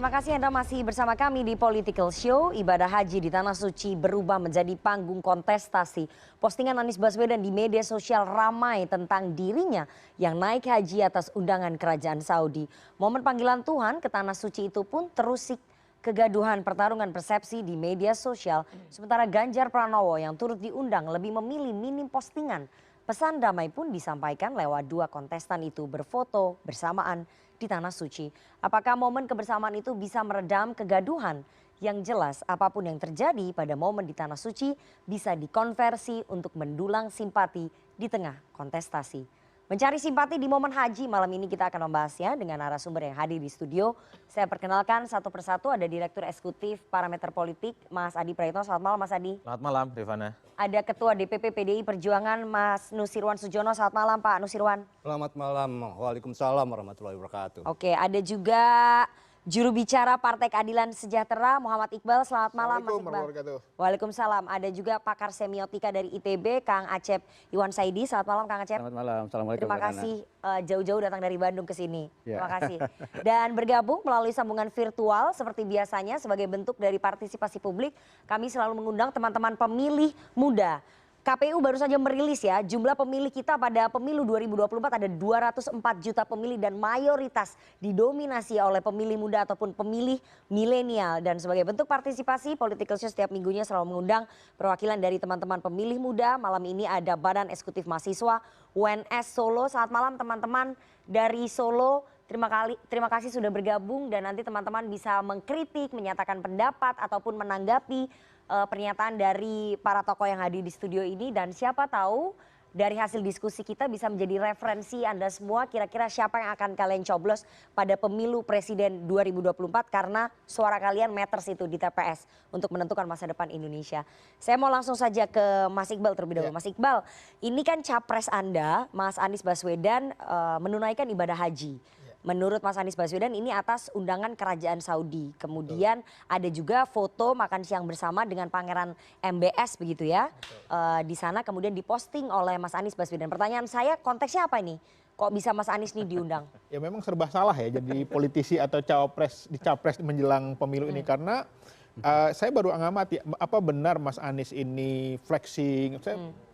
Terima kasih Anda masih bersama kami di Political Show. Ibadah haji di Tanah Suci berubah menjadi panggung kontestasi. Postingan Anies Baswedan di media sosial ramai tentang dirinya yang naik haji atas undangan kerajaan Saudi. Momen panggilan Tuhan ke Tanah Suci itu pun terusik kegaduhan pertarungan persepsi di media sosial. Sementara Ganjar Pranowo yang turut diundang lebih memilih minim postingan. Pesan damai pun disampaikan lewat dua kontestan itu berfoto bersamaan di Tanah Suci. Apakah momen kebersamaan itu bisa meredam kegaduhan? Yang jelas apapun yang terjadi pada momen di Tanah Suci bisa dikonversi untuk mendulang simpati di tengah kontestasi. Mencari simpati di momen haji, malam ini kita akan membahasnya dengan narasumber yang hadir di studio. Saya perkenalkan satu persatu, ada Direktur Eksekutif Parameter Politik, Mas Adi Praetno. Selamat malam Mas Adi. Selamat malam Rifana. Ada Ketua DPP PDI Perjuangan, Mas Nusirwan Sujono. Selamat malam Pak Nusirwan. Selamat malam, waalaikumsalam warahmatullahi wabarakatuh. Oke, ada juga juru bicara Partai Keadilan Sejahtera, Muhammad Iqbal. Selamat malam Mas Iqbal. Waalaikumsalam. Ada juga pakar semiotika dari ITB, Kang Acep Iwan Saidi. Selamat malam Kang Acep. Selamat malam, assalamualaikum. Terima kasih jauh-jauh datang dari Bandung ke sini. Ya. Terima kasih. Dan bergabung melalui sambungan virtual seperti biasanya sebagai bentuk dari partisipasi publik, kami selalu mengundang teman-teman pemilih muda. KPU baru saja merilis ya, jumlah pemilih kita pada pemilu 2024 ada 204 juta pemilih dan mayoritas didominasi oleh pemilih muda ataupun pemilih milenial. Dan sebagai bentuk partisipasi, Political Show setiap minggunya selalu mengundang perwakilan dari teman-teman pemilih muda. Malam ini ada Badan Eksekutif Mahasiswa UNS Solo. Selamat malam teman-teman dari Solo. Terima kasih sudah bergabung dan nanti teman-teman bisa mengkritik, menyatakan pendapat ataupun menanggapi pernyataan dari para tokoh yang hadir di studio ini, dan siapa tahu dari hasil diskusi kita bisa menjadi referensi Anda semua kira-kira siapa yang akan kalian coblos pada pemilu presiden 2024 karena suara kalian matters itu di TPS untuk menentukan masa depan Indonesia. Saya mau langsung saja ke Mas Iqbal terlebih dahulu. Mas Iqbal, ini kan capres Anda, Mas Anies Baswedan menunaikan ibadah haji. Menurut Mas Anies Baswedan ini atas undangan kerajaan Saudi. Kemudian ada juga foto makan siang bersama dengan Pangeran MBS begitu ya. Di sana kemudian diposting oleh Mas Anies Baswedan. Pertanyaan saya konteksnya apa ini? Kok bisa Mas Anies nih diundang? Ya memang serba salah ya jadi politisi atau capres menjelang pemilu ini karena saya baru mengamati apa benar Mas Anies ini flexing.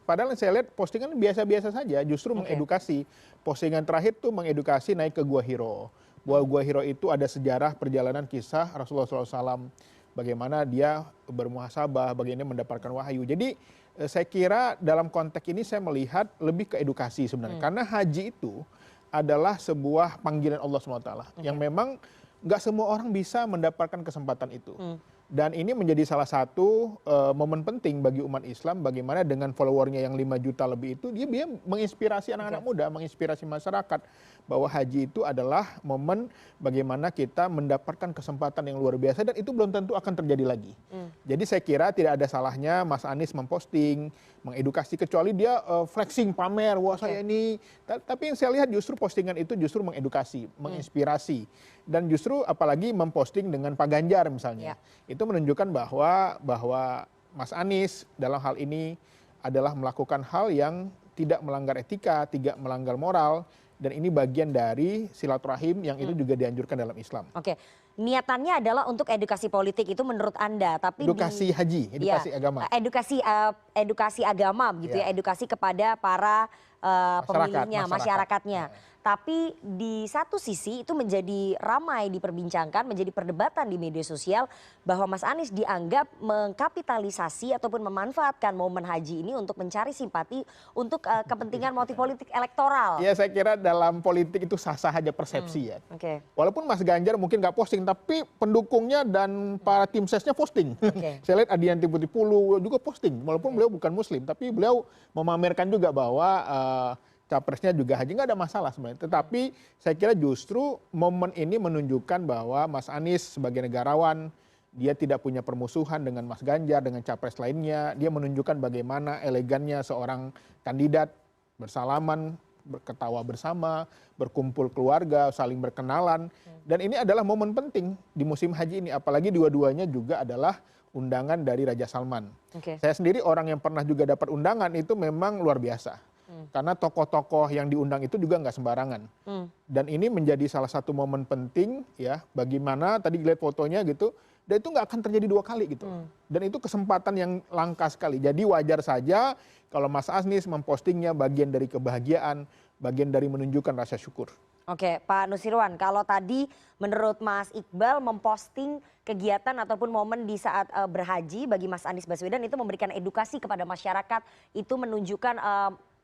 Padahal saya lihat postingan biasa-biasa saja, justru mengedukasi. Postingan terakhir tuh mengedukasi naik ke Gua Hiro. Gua Hiro itu ada sejarah perjalanan kisah Rasulullah SAW. Bagaimana dia bermuhasabah, bagaimana mendapatkan wahyu. Jadi saya kira dalam konteks ini saya melihat lebih ke edukasi sebenarnya. Karena haji itu adalah sebuah panggilan Allah SWT. Yang memang nggak semua orang bisa mendapatkan kesempatan itu. Dan ini menjadi salah satu momen penting bagi umat Islam bagaimana dengan followernya yang 5 juta lebih itu dia menginspirasi anak-anak muda, menginspirasi masyarakat bahwa haji itu adalah momen bagaimana kita mendapatkan kesempatan yang luar biasa dan itu belum tentu akan terjadi lagi. Jadi saya kira tidak ada salahnya Mas Anies memposting, mengedukasi kecuali dia flexing pamer wah saya ini. Tapi yang saya lihat justru postingan itu justru mengedukasi, menginspirasi dan justru apalagi memposting dengan Pak Ganjar misalnya. Itu menunjukkan bahwa Mas Anies dalam hal ini adalah melakukan hal yang tidak melanggar etika, tidak melanggar moral, dan ini bagian dari silaturahim yang itu juga dianjurkan dalam Islam. Oke, niatannya adalah untuk edukasi politik itu menurut Anda, tapi edukasi haji, edukasi agama. Edukasi agama begitu ya, edukasi kepada para pemilihnya, masyarakatnya. Tapi di satu sisi itu menjadi ramai diperbincangkan, menjadi perdebatan di media sosial bahwa Mas Anies dianggap mengkapitalisasi ataupun memanfaatkan momen haji ini untuk mencari simpati untuk kepentingan motif politik elektoral. Ya saya kira dalam politik itu sah-sah aja persepsi ya. Walaupun Mas Ganjar mungkin nggak posting, tapi pendukungnya dan para tim sesnya posting. Saya lihat Adianti Putipulu juga posting, walaupun beliau bukan Muslim, tapi beliau memamerkan juga bahwa capresnya juga haji, nggak ada masalah sebenarnya. Tetapi saya kira justru momen ini menunjukkan bahwa Mas Anies sebagai negarawan, dia tidak punya permusuhan dengan Mas Ganjar, dengan capres lainnya. Dia menunjukkan bagaimana elegannya seorang kandidat bersalaman, berketawa bersama, berkumpul keluarga, saling berkenalan. Dan ini adalah momen penting di musim haji ini. Apalagi dua-duanya juga adalah undangan dari Raja Salman. Saya sendiri orang yang pernah juga dapat undangan itu memang luar biasa. Karena tokoh-tokoh yang diundang itu juga nggak sembarangan. Dan ini menjadi salah satu momen penting ya, bagaimana tadi lihat fotonya gitu, dan itu nggak akan terjadi 2 kali gitu. Dan itu kesempatan yang langka sekali. Jadi wajar saja kalau Mas Anies mempostingnya bagian dari kebahagiaan, bagian dari menunjukkan rasa syukur. Oke, Pak Nusirwan, kalau tadi menurut Mas Iqbal memposting kegiatan ataupun momen di saat berhaji bagi Mas Anies Baswedan itu memberikan edukasi kepada masyarakat, itu menunjukkan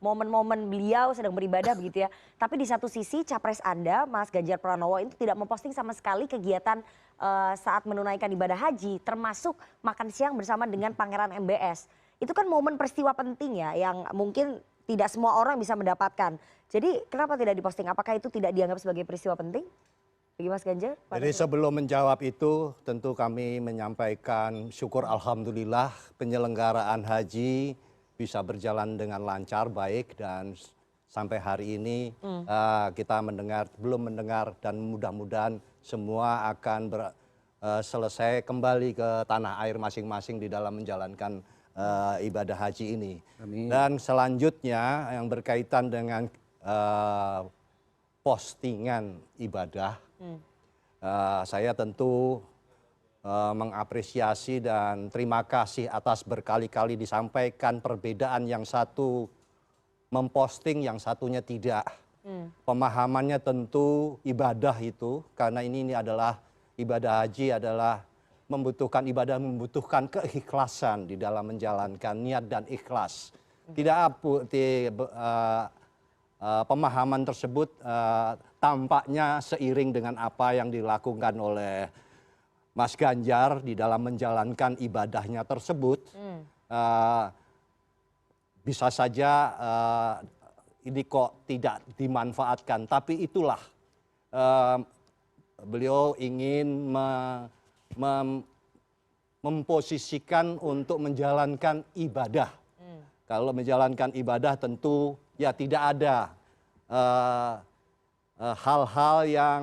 momen-momen beliau sedang beribadah begitu ya. Tapi di satu sisi capres Anda, Mas Ganjar Pranowo itu tidak memposting sama sekali kegiatan saat menunaikan ibadah haji, termasuk makan siang bersama dengan Pangeran MBS. Itu kan momen peristiwa penting ya, yang mungkin tidak semua orang bisa mendapatkan. Jadi kenapa tidak diposting? Apakah itu tidak dianggap sebagai peristiwa penting bagi Mas Ganjar? Jadi sebelum menjawab itu tentu kami menyampaikan syukur alhamdulillah penyelenggaraan haji bisa berjalan dengan lancar, baik, dan sampai hari ini kita belum mendengar dan mudah-mudahan semua akan selesai kembali ke tanah air masing-masing di dalam menjalankan ibadah haji ini. Amin. Dan selanjutnya yang berkaitan dengan postingan ibadah, saya tentu mengapresiasi dan terima kasih atas berkali-kali disampaikan perbedaan, yang satu memposting, yang satunya tidak. Pemahamannya tentu ibadah itu, karena ini adalah ibadah haji adalah membutuhkan ibadah, membutuhkan keikhlasan di dalam menjalankan, niat dan ikhlas. Pemahaman tersebut tampaknya seiring dengan apa yang dilakukan oleh Mas Ganjar di dalam menjalankan ibadahnya tersebut. Bisa saja ini kok tidak dimanfaatkan, tapi itulah beliau ingin memposisikan untuk menjalankan ibadah. Kalau menjalankan ibadah tentu ya tidak ada hal-hal yang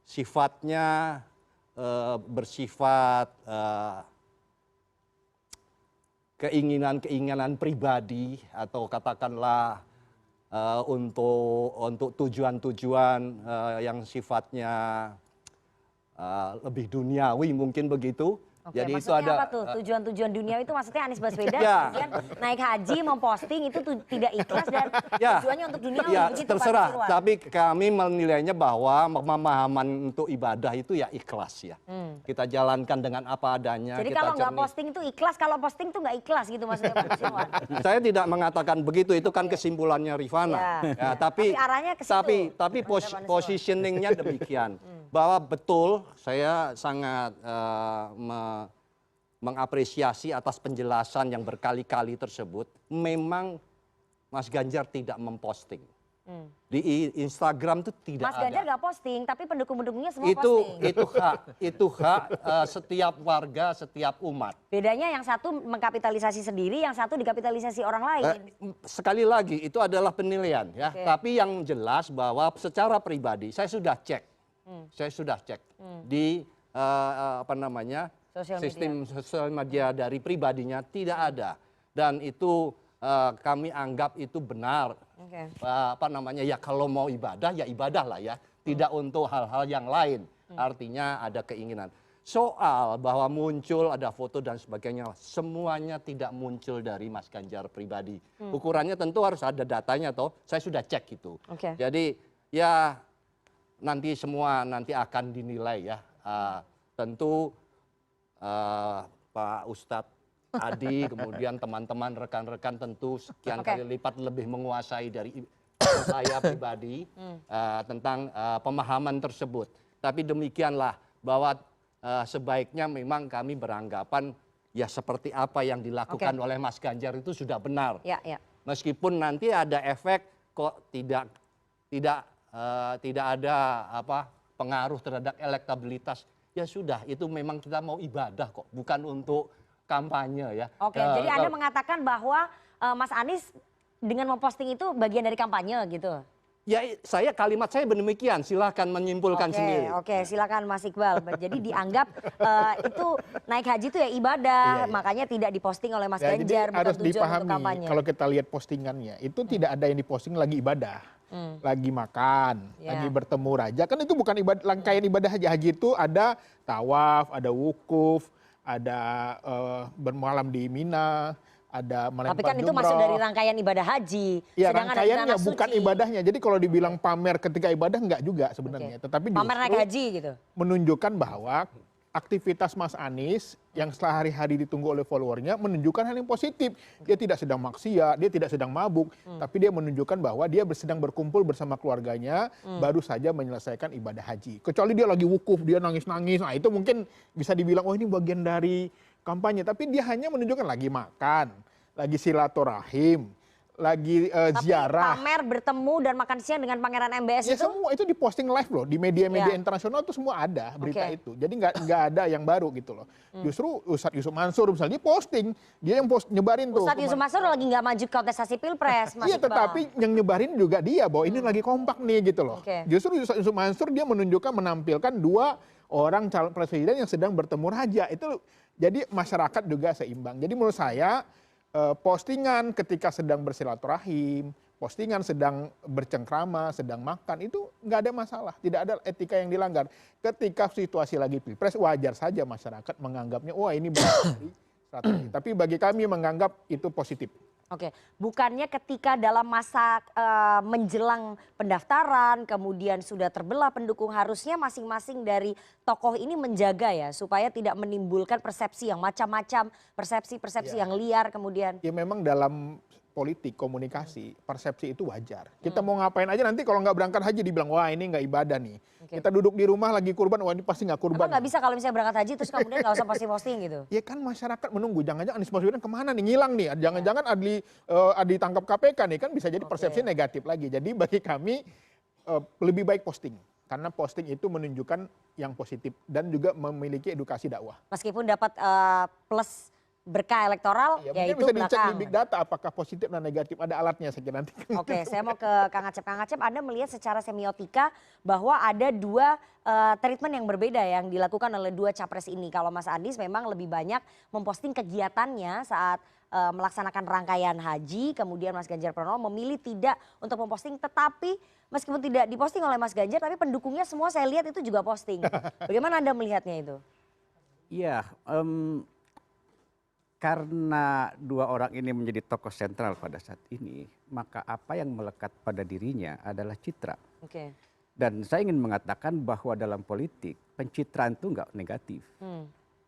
sifatnya bersifat keinginan-keinginan pribadi, atau katakanlah untuk tujuan-tujuan yang sifatnya lebih duniawi, mungkin begitu. Oke, jadi maksudnya itu ada apa tuh tujuan-tujuan dunia itu, maksudnya Anies Baswedan Ya. kemudian naik haji memposting itu tidak ikhlas dan tujuannya untuk dunia ya, begitu, Pak terserah. Nusirwan? Tapi kami menilainya bahwa pemahaman untuk ibadah itu ya ikhlas ya. Kita jalankan dengan apa adanya. Jadi kita kalau nggak jernih. posting itu ikhlas, kalau posting itu nggak ikhlas gitu maksudnya Pak Nusirwan? Saya tidak mengatakan begitu, itu kan kesimpulannya Rifana. Ya. Ya, tapi arahnya ke situ. tapi positioningnya demikian. Bahwa betul saya sangat mengapresiasi atas penjelasan yang berkali-kali tersebut. Memang Mas Ganjar tidak memposting. Di Instagram itu tidak Mas Ganjar ada. nggak posting, tapi pendukung-pendukungnya semua posting. Itu hak setiap warga, setiap umat. Bedanya yang satu mengkapitalisasi sendiri, yang satu dikapitalisasi orang lain. Sekali lagi itu adalah penilaian ya. Oke. Tapi yang jelas bahwa secara pribadi saya sudah cek. Saya sudah cek di sistem sosial media dari pribadinya tidak ada, dan itu kami anggap itu benar. Oke. Ya kalau mau ibadah ya ibadah lah ya, tidak untuk hal-hal yang lain. Artinya ada keinginan. Soal bahwa muncul ada foto dan sebagainya, semuanya tidak muncul dari Mas Ganjar pribadi. Ukurannya tentu harus ada datanya, toh saya sudah cek itu. Oke. Jadi ya nanti semua akan dinilai ya. Tentu Pak Ustadz Adi, kemudian teman-teman rekan-rekan tentu sekian kali lipat lebih menguasai dari saya pribadi tentang pemahaman tersebut. Tapi demikianlah bahwa sebaiknya memang kami beranggapan ya seperti apa yang dilakukan oleh Mas Ganjar itu sudah benar. Ya, ya. Meskipun nanti ada efek kok tidak ada pengaruh terhadap elektabilitas. Ya sudah, itu memang kita mau ibadah kok, bukan untuk kampanye ya. Oke, jadi Anda mengatakan bahwa Mas Anies dengan memposting itu bagian dari kampanye gitu? Ya, kalimat saya demikian, silahkan menyimpulkan sendiri. Oke, silakan Mas Iqbal. Jadi dianggap itu naik haji itu ya ibadah, makanya tidak diposting oleh Mas Ya, Ganjar, jadi bukan harus tujuan untuk dipahami kampanye. kalau kita lihat postingannya itu tidak ada yang diposting lagi ibadah, lagi makan, lagi bertemu raja, kan itu bukan ibadah. Rangkaian ibadah haji itu ada tawaf, ada wukuf, ada bermalam di Mina, ada melempar Tapi kan itu masuk dari rangkaian ibadah haji. Ya, Sedangkan ada rangkaiannya tanah bukan suci. ibadahnya. Jadi kalau dibilang pamer ketika ibadah enggak juga sebenarnya. Tetapi Pamer naik justru haji gitu. menunjukkan bahwa aktivitas Mas Anies yang sehari-hari ditunggu oleh followernya menunjukkan hal yang positif. Dia tidak sedang maksiat, dia tidak sedang mabuk, tapi dia menunjukkan bahwa dia sedang berkumpul bersama keluarganya, baru saja menyelesaikan ibadah haji. Kecuali dia lagi wukuf, dia nangis-nangis, nah itu mungkin bisa dibilang, oh ini bagian dari kampanye. Tapi dia hanya menunjukkan lagi makan, lagi silaturahim, lagi ziarah. Pamer bertemu dan makan siang dengan Pangeran MBS Ya itu? semua itu diposting live loh di media-media internasional tuh semua ada berita itu. Jadi nggak ada yang baru gitu loh. Justru Ustadz Yusuf Mansur misalnya dia posting, dia yang nyebarin tuh. Ustadz Yusuf Mansur lagi nggak maju kontestasi pilpres, Mas Iya, Iqbal. tetapi yang nyebarin juga dia bahwa ini lagi kompak nih gitu loh. Justru Ustadz Yusuf Mansur dia menunjukkan menampilkan dua orang calon presiden yang sedang bertemu raja. Itu jadi masyarakat juga seimbang. Jadi menurut saya postingan ketika sedang bersilaturahim, postingan sedang bercengkrama, sedang makan, itu nggak ada masalah. Tidak ada etika yang dilanggar. Ketika situasi lagi pilpres, wajar saja masyarakat menganggapnya, wah ini bagian dari strategi. Tapi bagi kami menganggap itu positif. Oke, bukannya ketika dalam masa menjelang pendaftaran, kemudian sudah terbelah pendukung, harusnya masing-masing dari tokoh ini menjaga ya, supaya tidak menimbulkan persepsi yang macam-macam, persepsi-persepsi yang liar kemudian. Ya memang dalam politik, komunikasi, persepsi itu wajar. Kita mau ngapain aja nanti kalau nggak berangkat haji dibilang, wah ini nggak ibadah nih. Kita duduk di rumah lagi kurban, wah ini pasti nggak kurban. Emang nggak bisa kalau misalnya berangkat haji terus kemudian nggak usah posting gitu? Ya kan masyarakat menunggu, jangan-jangan Anies Baswedan kemana nih, ngilang nih. Jangan-jangan Adli tangkap KPK nih, kan bisa jadi persepsi negatif lagi. Jadi bagi kami lebih baik posting. Karena posting itu menunjukkan yang positif dan juga memiliki edukasi dakwah. Meskipun dapat plus berkah elektoral, ya itu bisa dicek di belakang. big data apakah positif dan negatif, ada alatnya saya kira nanti. Oke, saya mau ke Kang Acep. Kang Acep, Anda melihat secara semiotika bahwa ada dua treatment yang berbeda yang dilakukan oleh dua capres ini. Kalau Mas Anies memang lebih banyak memposting kegiatannya saat melaksanakan rangkaian haji, kemudian Mas Ganjar Pranowo memilih tidak untuk memposting, tetapi meskipun tidak diposting oleh Mas Ganjar, tapi pendukungnya semua saya lihat itu juga posting. Bagaimana Anda melihatnya itu? Iya, karena dua orang ini menjadi tokoh sentral pada saat ini, maka apa yang melekat pada dirinya adalah citra. Oke. Dan saya ingin mengatakan bahwa dalam politik pencitraan itu nggak negatif.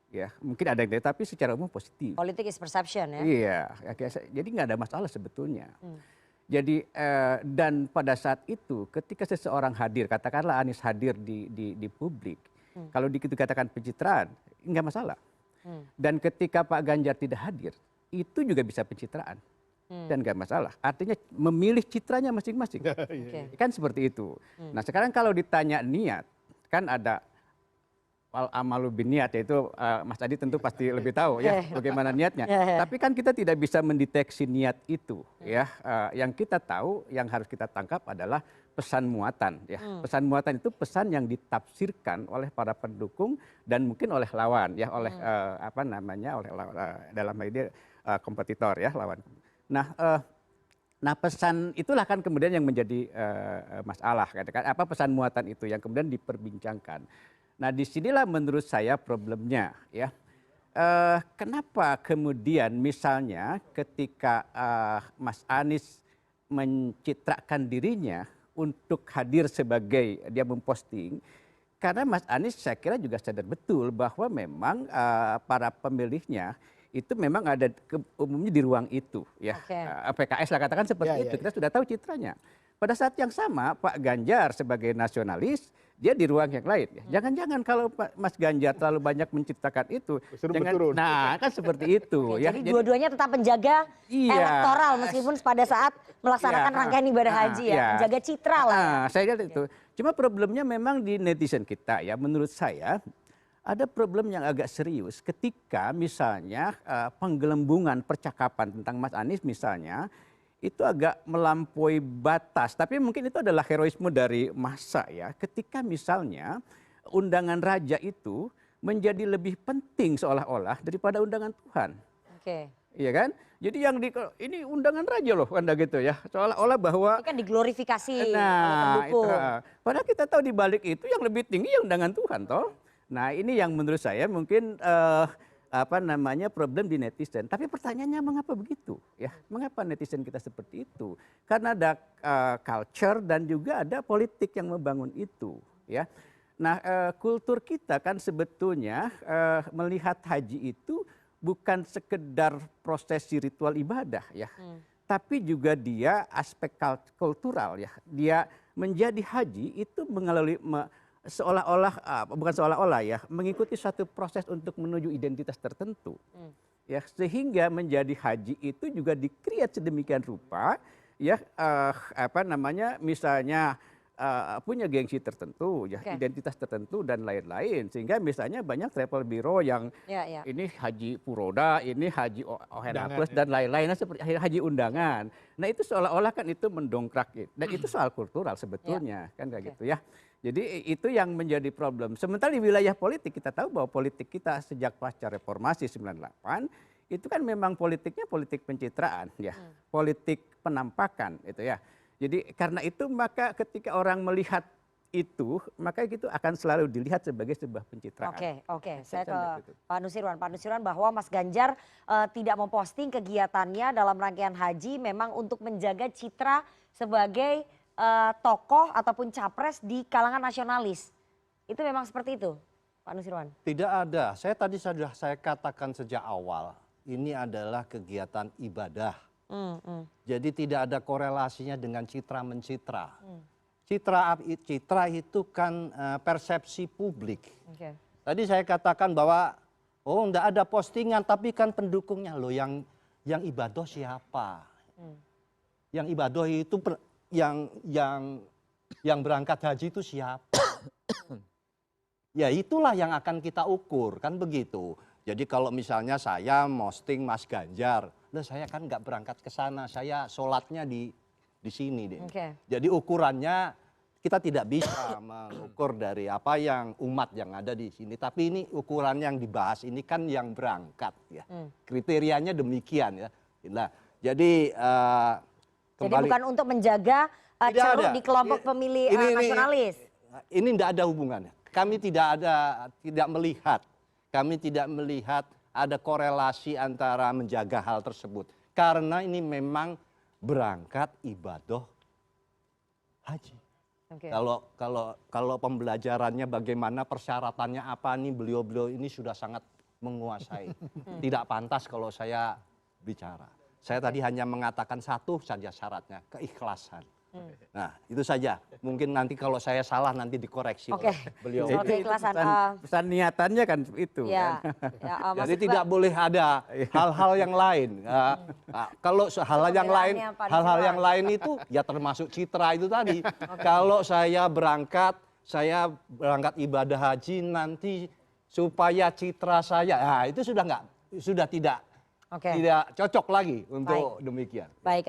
Ya, mungkin ada yang negatif, tapi secara umum positif. Politik is perception ya. Iya, jadi nggak ada masalah sebetulnya. Jadi dan pada saat itu ketika seseorang hadir, katakanlah Anies hadir di publik, kalau dikatakan pencitraan nggak masalah. Dan ketika Pak Ganjar tidak hadir, itu juga bisa pencitraan. Dan nggak masalah. Artinya memilih citranya masing-masing. Kan seperti itu. Nah sekarang kalau ditanya niat, kan ada wal amalu bin niat, yaitu Mas Adi tentu pasti lebih tahu ya bagaimana niatnya. Tapi kan kita tidak bisa mendeteksi niat itu ya. Yang kita tahu, yang harus kita tangkap adalah pesan muatan ya. Pesan muatan itu pesan yang ditafsirkan oleh para pendukung dan mungkin oleh lawan ya, oleh apa namanya, oleh dalam ide kompetitor ya, lawan. Nah pesan itulah kan kemudian yang menjadi masalah, katakan apa pesan muatan itu yang kemudian diperbincangkan. Nah disinilah menurut saya problemnya ya. Kenapa kemudian misalnya ketika Mas Anies mencitrakan dirinya untuk hadir sebagai dia memposting, karena Mas Anies saya kira juga sadar betul bahwa memang para pemilihnya itu memang ada umumnya di ruang itu ya. PKS lah katakan seperti itu, kita sudah tahu citranya. Pada saat yang sama Pak Ganjar sebagai nasionalis dia di ruang yang lain. Jangan-jangan kalau Mas Ganjar terlalu banyak menciptakan itu, nah kan seperti itu. Ya, jadi dua-duanya tetap menjaga elektoral meskipun pada saat melaksanakan rangkaian ibadah haji ya, menjaga citra lah. Saya lihat itu. Cuma problemnya memang di netizen kita ya, menurut saya ada problem yang agak serius ketika misalnya penggelembungan percakapan tentang Mas Anies misalnya, itu agak melampaui batas. Tapi mungkin itu adalah heroisme dari masa ya. Ketika misalnya undangan raja itu menjadi lebih penting seolah-olah daripada undangan Tuhan. Oke. Iya kan? Jadi yang ini undangan raja loh, Anda gitu ya. Seolah-olah bahwa Ini kan diglorifikasi oleh nah, itu. pendukung. Padahal kita tahu di balik itu yang lebih tinggi ya undangan Tuhan toh. Nah, ini yang menurut saya mungkin problem di netizen. Tapi pertanyaannya mengapa begitu? Ya, mengapa netizen kita seperti itu? Karena ada culture dan juga ada politik yang membangun itu, ya. Nah, kultur kita kan sebetulnya melihat haji itu bukan sekedar prosesi ritual ibadah, ya. Tapi juga dia aspek kultural, ya. Dia menjadi haji itu mengalami seolah-olah bukan seolah-olah ya, mengikuti satu proses untuk menuju identitas tertentu. Ya, sehingga menjadi haji itu juga di-create sedemikian rupa ya misalnya punya gengsi tertentu ya, identitas tertentu dan lain-lain, sehingga misalnya banyak travel bureau yang ini haji Puroda, ini haji Ohena Plus dan lain-lain seperti haji undangan. Nah, itu seolah-olah kan itu mendongkrak dan itu soal kultural sebetulnya kan kayak gitu ya. Jadi itu yang menjadi problem. Sementara di wilayah politik kita tahu bahwa politik kita sejak pasca reformasi 98 itu kan memang politiknya politik pencitraan ya, politik penampakan itu ya. Jadi karena itu maka ketika orang melihat itu, maka itu akan selalu dilihat sebagai sebuah pencitraan. Oke. Saya ke Pak Nusirwan. Pak Nusirwan, bahwa Mas Ganjar tidak memposting kegiatannya dalam rangkaian haji memang untuk menjaga citra sebagai tokoh ataupun capres di kalangan nasionalis. Itu memang seperti itu, Pak Nusirwan? Tidak ada. Tadi sudah saya katakan sejak awal, ini adalah kegiatan ibadah. Jadi tidak ada korelasinya dengan citra mencitra. Citra itu kan persepsi publik. Tadi saya katakan bahwa enggak ada postingan, tapi kan pendukungnya loh yang ibadah siapa? Yang ibadah itu yang berangkat haji itu siapa? Ya itulah yang akan kita ukur, kan begitu. Jadi kalau misalnya saya posting Mas Ganjar, saya kan nggak berangkat ke sana, saya sholatnya di sini deh. Jadi ukurannya kita tidak bisa mengukur dari apa yang umat yang ada di sini, tapi ini ukuran yang dibahas ini kan yang berangkat ya. Kriterianya demikian ya. Nah, jadi jadi bukan untuk menjaga ceruk di kelompok pemilih nasionalis. Ini tidak ada hubungannya. Kami tidak melihat ada korelasi antara menjaga hal tersebut. Karena ini memang berangkat ibadah haji. Kalau pembelajarannya bagaimana, persyaratannya apa, nih beliau ini sudah sangat menguasai. Tidak pantas kalau saya bicara. Saya tadi hanya mengatakan satu saja syaratnya, keikhlasan. Nah, itu saja. Mungkin nanti kalau saya salah nanti dikoreksi oleh beliau. Pesan niatannya kan itu. Ya, kan. Jadi tidak boleh ada hal-hal yang lain. Kalau hal-hal yang lain itu ya termasuk citra itu tadi. Kalau saya berangkat ibadah haji nanti supaya citra saya, itu sudah tidak cocok lagi untuk demikian. Baik,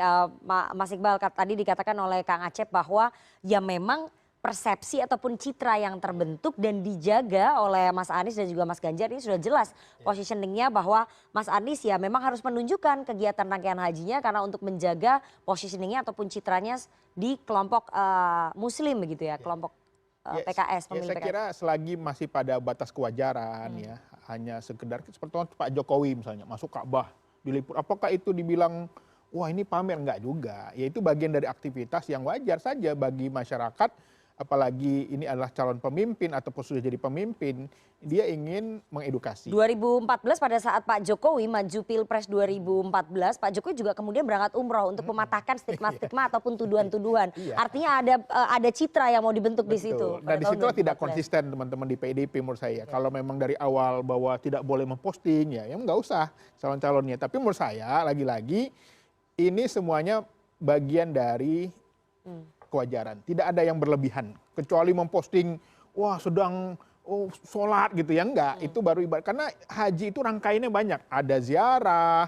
Mas Iqbal, tadi dikatakan oleh Kang Acep bahwa ya memang persepsi ataupun citra yang terbentuk dan dijaga oleh Mas Anies dan juga Mas Ganjar ini sudah jelas positioningnya, bahwa Mas Anies ya memang harus menunjukkan kegiatan rangkaian hajinya karena untuk menjaga positioningnya ataupun citranya di kelompok Muslim begitu ya, kelompok PKS, pemilih saya kira selagi masih pada batas kewajaran ya, hanya sekedar seperti Pak Jokowi misalnya masuk Ka'bah diliput, apakah itu dibilang wah ini pamer? Enggak juga, ya itu bagian dari aktivitas yang wajar saja bagi masyarakat, apalagi ini adalah calon pemimpin ataupun sudah jadi pemimpin, dia ingin mengedukasi. 2014 pada saat Pak Jokowi maju Pilpres 2014, Pak Jokowi juga kemudian berangkat umroh untuk mematahkan stigma-stigma ataupun tuduhan-tuduhan. Artinya ada citra yang mau dibentuk di situ. Dan di situ tidak konsisten teman-teman di PDIP menurut saya. Kalau memang dari awal bahwa tidak boleh memposting ya nggak usah calon-calonnya. Tapi menurut saya lagi-lagi ini semuanya bagian dari kewajaran. Tidak ada yang berlebihan. Kecuali memposting wah sedang sholat gitu ya, enggak. Itu baru ibadah. Karena haji itu rangkaiannya banyak. Ada ziarah,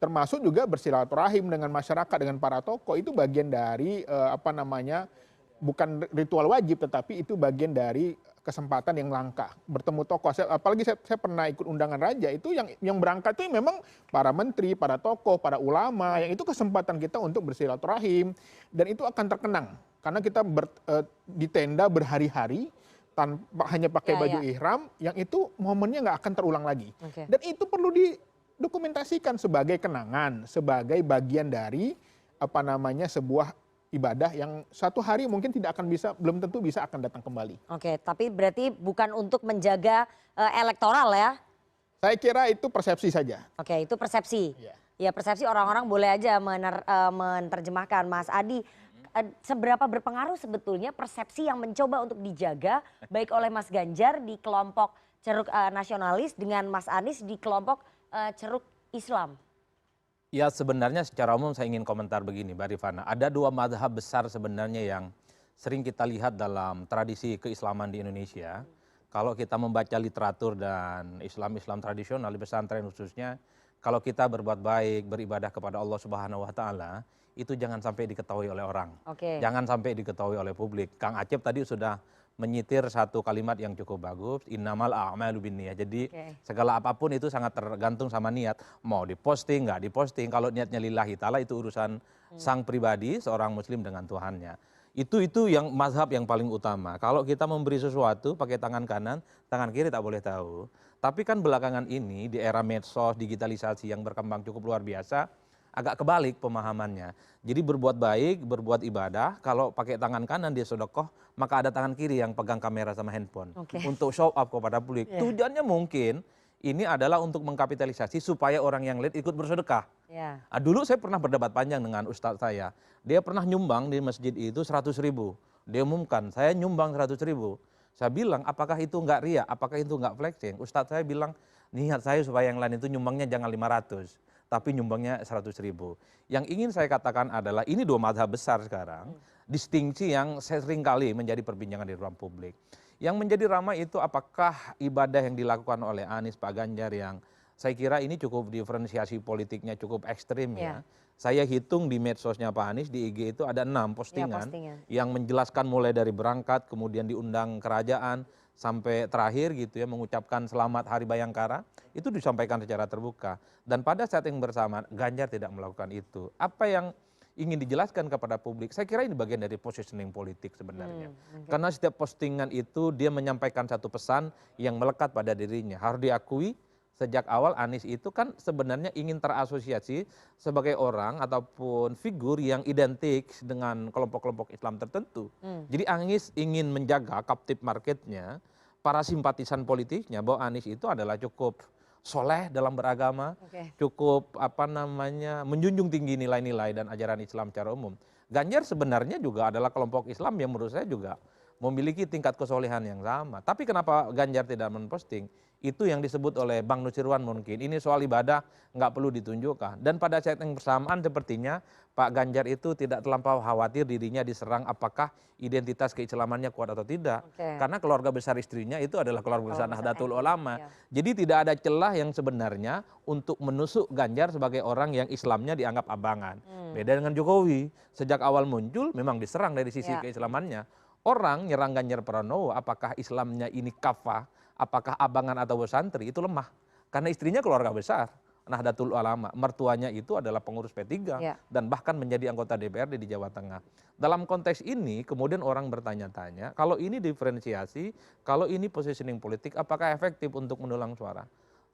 termasuk juga bersilaturahim dengan masyarakat, dengan para tokoh, itu bagian dari bukan ritual wajib, tetapi itu bagian dari kesempatan yang langka bertemu tokoh. Apalagi saya pernah ikut undangan raja, itu yang berangkat itu memang para menteri, para tokoh, para ulama, yang itu kesempatan kita untuk bersilaturahim, dan itu akan terkenang karena kita di tenda berhari-hari tanpa hanya pakai baju ihram, yang itu momennya nggak akan terulang lagi. Dan itu perlu didokumentasikan sebagai kenangan, sebagai bagian dari sebuah ibadah yang satu hari mungkin belum tentu bisa akan datang kembali. Oke, tapi berarti bukan untuk menjaga elektoral ya? Saya kira itu persepsi saja. Oke, itu persepsi. Ya persepsi orang-orang boleh aja menerjemahkan. Mas Adi, seberapa berpengaruh sebetulnya persepsi yang mencoba untuk dijaga baik oleh Mas Ganjar di kelompok ceruk nasionalis dengan Mas Anies di kelompok ceruk Islam? Ya sebenarnya secara umum saya ingin komentar begini Mbak Rifana. Ada dua mazhab besar sebenarnya yang sering kita lihat dalam tradisi keislaman di Indonesia. Kalau kita membaca literatur dan Islam-Islam tradisional di pesantren khususnya, kalau kita berbuat baik, beribadah kepada Allah Subhanahu wa taala, itu jangan sampai diketahui oleh orang. Jangan sampai diketahui oleh publik. Kang Acep tadi sudah menyitir satu kalimat yang cukup bagus, innamal a'malu binniyah. Jadi segala apapun itu sangat tergantung sama niat. Mau diposting, nggak diposting, kalau niatnya lillahi ta'ala itu urusan sang pribadi, seorang muslim dengan Tuhannya. Itu yang mazhab yang paling utama. Kalau kita memberi sesuatu pakai tangan kanan, tangan kiri tak boleh tahu. Tapi kan belakangan ini di era medsos, digitalisasi yang berkembang cukup luar biasa, agak kebalik pemahamannya. Jadi berbuat baik, berbuat ibadah, kalau pakai tangan kanan dia sedekah, maka ada tangan kiri yang pegang kamera sama handphone. Untuk show up kepada publik. Tujuannya mungkin ini adalah untuk mengkapitalisasi supaya orang yang lihat ikut bersedekah. Nah, dulu saya pernah berdebat panjang dengan ustadz saya. Dia pernah nyumbang di masjid itu 100.000. Dia umumkan, saya nyumbang 100.000. Saya bilang, apakah itu nggak ria? Apakah itu nggak flexing? Ustadz saya bilang, niat saya supaya yang lain itu nyumbangnya jangan 500. Tapi nyumbangnya 100.000. Yang ingin saya katakan adalah ini dua mazhab besar sekarang, distingsi yang sering kali menjadi perbincangan di ruang publik. Yang menjadi ramai itu apakah ibadah yang dilakukan oleh Anies, Pak Ganjar yang saya kira ini cukup diferensiasi politiknya cukup ekstrim ya. Saya hitung di medsosnya Pak Anies di IG itu ada 6 postingan yang menjelaskan mulai dari berangkat, kemudian diundang kerajaan, sampai terakhir gitu ya mengucapkan selamat Hari Bayangkara, itu disampaikan secara terbuka. Dan pada saat yang bersamaan Ganjar tidak melakukan itu. Apa yang ingin dijelaskan kepada publik, saya kira ini bagian dari positioning politik sebenarnya. Karena setiap postingan itu dia menyampaikan satu pesan yang melekat pada dirinya. Harus diakui sejak awal Anies itu kan sebenarnya ingin terasosiasi sebagai orang ataupun figur yang identik dengan kelompok-kelompok Islam tertentu. Jadi Anies ingin menjaga captive marketnya, para simpatisan politiknya bahwa Anies itu adalah cukup soleh dalam beragama, cukup menjunjung tinggi nilai-nilai dan ajaran Islam secara umum. Ganjar sebenarnya juga adalah kelompok Islam yang menurut saya juga memiliki tingkat kesolehan yang sama. Tapi kenapa Ganjar tidak memposting? Itu yang disebut oleh Bang Nusirwan mungkin. Ini soal ibadah nggak perlu ditunjukkan. Dan pada saat yang bersamaan sepertinya Pak Ganjar itu tidak terlampau khawatir dirinya diserang apakah identitas keislamannya kuat atau tidak. Karena keluarga besar istrinya itu adalah keluarga besar Nahdlatul Ulama. Jadi tidak ada celah yang sebenarnya untuk menusuk Ganjar sebagai orang yang Islamnya dianggap abangan. Beda dengan Jokowi. Sejak awal muncul memang diserang dari sisi keislamannya. Orang nyerang Ganjar Pranowo apakah Islamnya ini kafah, apakah abangan atau santri, itu lemah. Karena istrinya keluarga besar, Nahdlatul Ulama. Mertuanya itu adalah pengurus P3 dan bahkan menjadi anggota DPRD di Jawa Tengah. Dalam konteks ini kemudian orang bertanya-tanya, kalau ini diferensiasi, kalau ini positioning politik, apakah efektif untuk mendulang suara?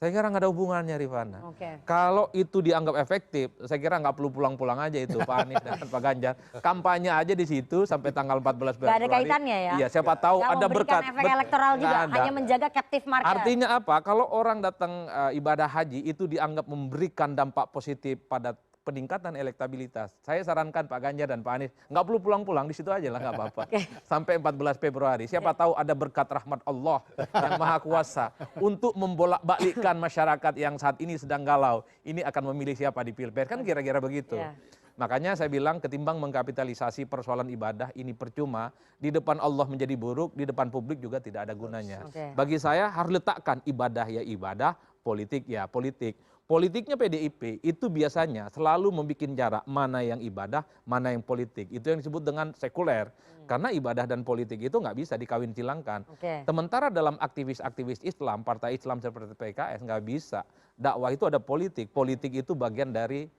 Saya kira nggak ada hubungannya Rifana. Kalau itu dianggap efektif, saya kira nggak perlu pulang-pulang aja itu Pak Anies dan Pak Ganjar. Kampanye aja di situ sampai tanggal 14 Februari. Gak ada kaitannya ya? Iya, siapa tahu ada berkat. Efek elektoral juga, hanya menjaga captive market. Artinya apa? Kalau orang datang ibadah haji itu dianggap memberikan dampak positif pada peningkatan elektabilitas. Saya sarankan Pak Ganjar dan Pak Anies nggak perlu pulang-pulang, di situ aja lah nggak apa-apa. Sampai 14 Februari. Siapa tahu ada berkat rahmat Allah yang Maha Kuasa untuk membolak-balikkan masyarakat yang saat ini sedang galau. Ini akan memilih siapa di Pilpres, kan kira-kira begitu. Makanya saya bilang ketimbang mengkapitalisasi persoalan ibadah ini percuma, di depan Allah menjadi buruk, di depan publik juga tidak ada gunanya. Bagi saya harus letakkan ibadah ya ibadah, politik ya politik. politiknya PDIP itu biasanya selalu membuat jarak mana yang ibadah, mana yang politik. Itu yang disebut dengan sekuler. Karena ibadah dan politik itu nggak bisa dikawin silangkan. Sementara dalam aktivis-aktivis Islam, partai Islam seperti PKS nggak bisa. Dakwah itu ada politik, politik itu bagian dari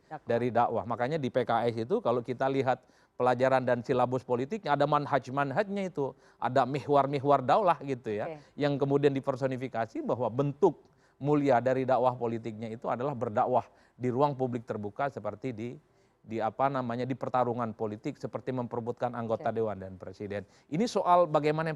dakwah. Makanya di PKS itu kalau kita lihat pelajaran dan silabus politiknya ada manhaj-manhajnya itu, ada mihwar-mihwar daulah gitu ya, yang kemudian dipersonifikasi bahwa bentuk mulia dari dakwah politiknya itu adalah berdakwah di ruang publik terbuka seperti di di pertarungan politik seperti memperebutkan anggota dewan dan presiden. Ini soal bagaimana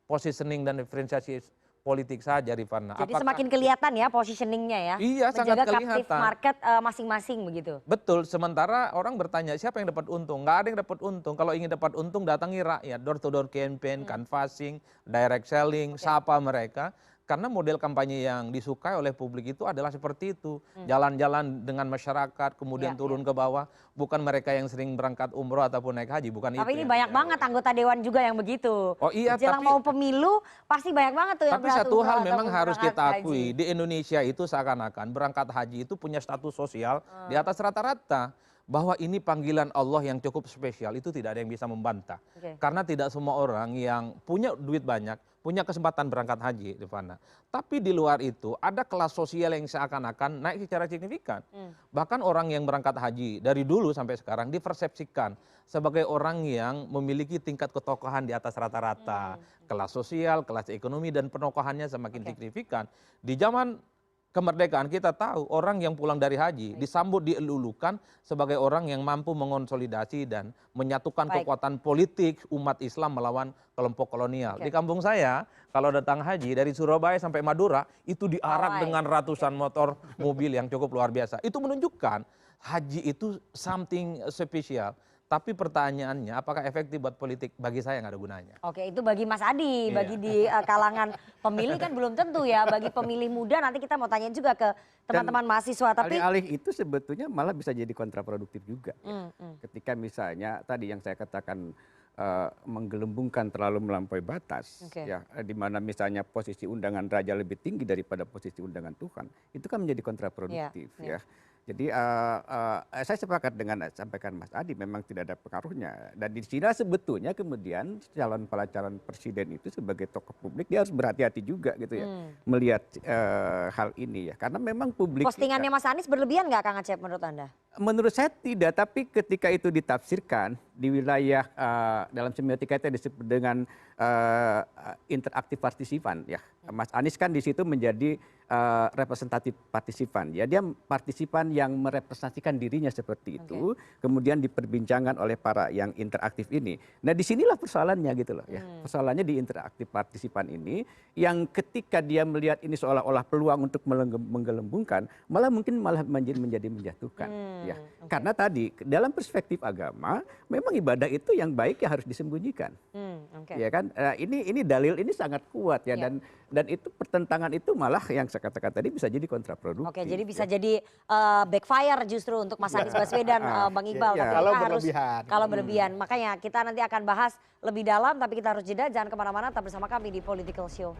positioning dan diferensiasi politik saja, Rifana. Jadi semakin kelihatan ya positioningnya ya. Iya, sangat kelihatan. Menjaga captive market masing-masing begitu. Betul, sementara orang bertanya siapa yang dapat untung? Nggak ada yang dapat untung. Kalau ingin dapat untung datangi rakyat, door to door campaign, canvassing, direct selling, sapa mereka. Karena model kampanye yang disukai oleh publik itu adalah seperti itu. Jalan-jalan dengan masyarakat, kemudian turun ke bawah. Bukan mereka yang sering berangkat umroh ataupun naik haji, bukan itu. Tapi ini banyak banget anggota dewan juga yang begitu. Oh iya, Jelang mau pemilu pasti banyak banget tuh yang tapi satu hal memang harus kita akui, di Indonesia itu seakan-akan berangkat haji itu punya status sosial di atas rata-rata. Bahwa ini panggilan Allah yang cukup spesial itu tidak ada yang bisa membantah. Karena tidak semua orang yang punya duit banyak, punya kesempatan berangkat haji, Rifana. Tapi di luar itu ada kelas sosial yang seakan-akan naik secara signifikan. Bahkan orang yang berangkat haji dari dulu sampai sekarang dipersepsikan sebagai orang yang memiliki tingkat ketokohan di atas rata-rata. Kelas sosial, kelas ekonomi dan penokohannya semakin signifikan. Di zaman kemerdekaan kita tahu orang yang pulang dari haji disambut dielulukan sebagai orang yang mampu mengonsolidasi dan menyatukan kekuatan politik umat Islam melawan kelompok kolonial. Di kampung saya kalau datang haji dari Surabaya sampai Madura itu diarak dengan ratusan motor mobil yang cukup luar biasa. Itu menunjukkan haji itu something spesial. Tapi pertanyaannya apakah efektif buat politik? Bagi saya nggak ada gunanya. Oke, itu bagi Mas Adi, bagi di kalangan pemilih kan belum tentu ya. Bagi pemilih muda nanti kita mau tanya juga ke teman-teman mahasiswa. Tapi alih-alih itu sebetulnya malah bisa jadi kontraproduktif juga. Ketika misalnya tadi yang saya katakan menggelembungkan terlalu melampaui batas, ya, di mana misalnya posisi undangan raja lebih tinggi daripada posisi undangan Tuhan, itu kan menjadi kontraproduktif, ya. Jadi saya sepakat dengan sampaikan Mas Adi, memang tidak ada pengaruhnya. Dan di sini sebetulnya kemudian calon presiden itu sebagai tokoh publik dia harus berhati-hati juga gitu ya melihat hal ini ya, karena memang publik. Postingannya Mas Anies berlebihan nggak Kang Acep menurut Anda? Menurut saya tidak, tapi ketika itu ditafsirkan di wilayah dalam semiotika itu disebut dengan interaktif partisipan ya. Mas Anies kan di situ menjadi representatif partisipan. Ya, dia partisipan yang merepresentasikan dirinya seperti itu, kemudian diperbincangkan oleh para yang interaktif ini. Nah, disinilah persoalannya gitu loh ya. Persoalannya di interaktif partisipan ini yang ketika dia melihat ini seolah-olah peluang untuk menggelembungkan, malah menjadi menjatuhkan. Ya, karena tadi dalam perspektif agama memang ibadah itu yang baik yang harus disembunyikan, ya kan? Ini dalil ini sangat kuat ya, dan itu pertentangan itu malah yang saya katakan tadi bisa jadi kontraproduktif. Oke, jadi bisa jadi backfire justru untuk Mas Anies Baswedan, Bang Iqbal. Tapi kalau kita berlebihan. Kalau berlebihan, makanya kita nanti akan bahas lebih dalam, tapi kita harus jeda. Jangan kemana-mana, tetap bersama kami di Political Show.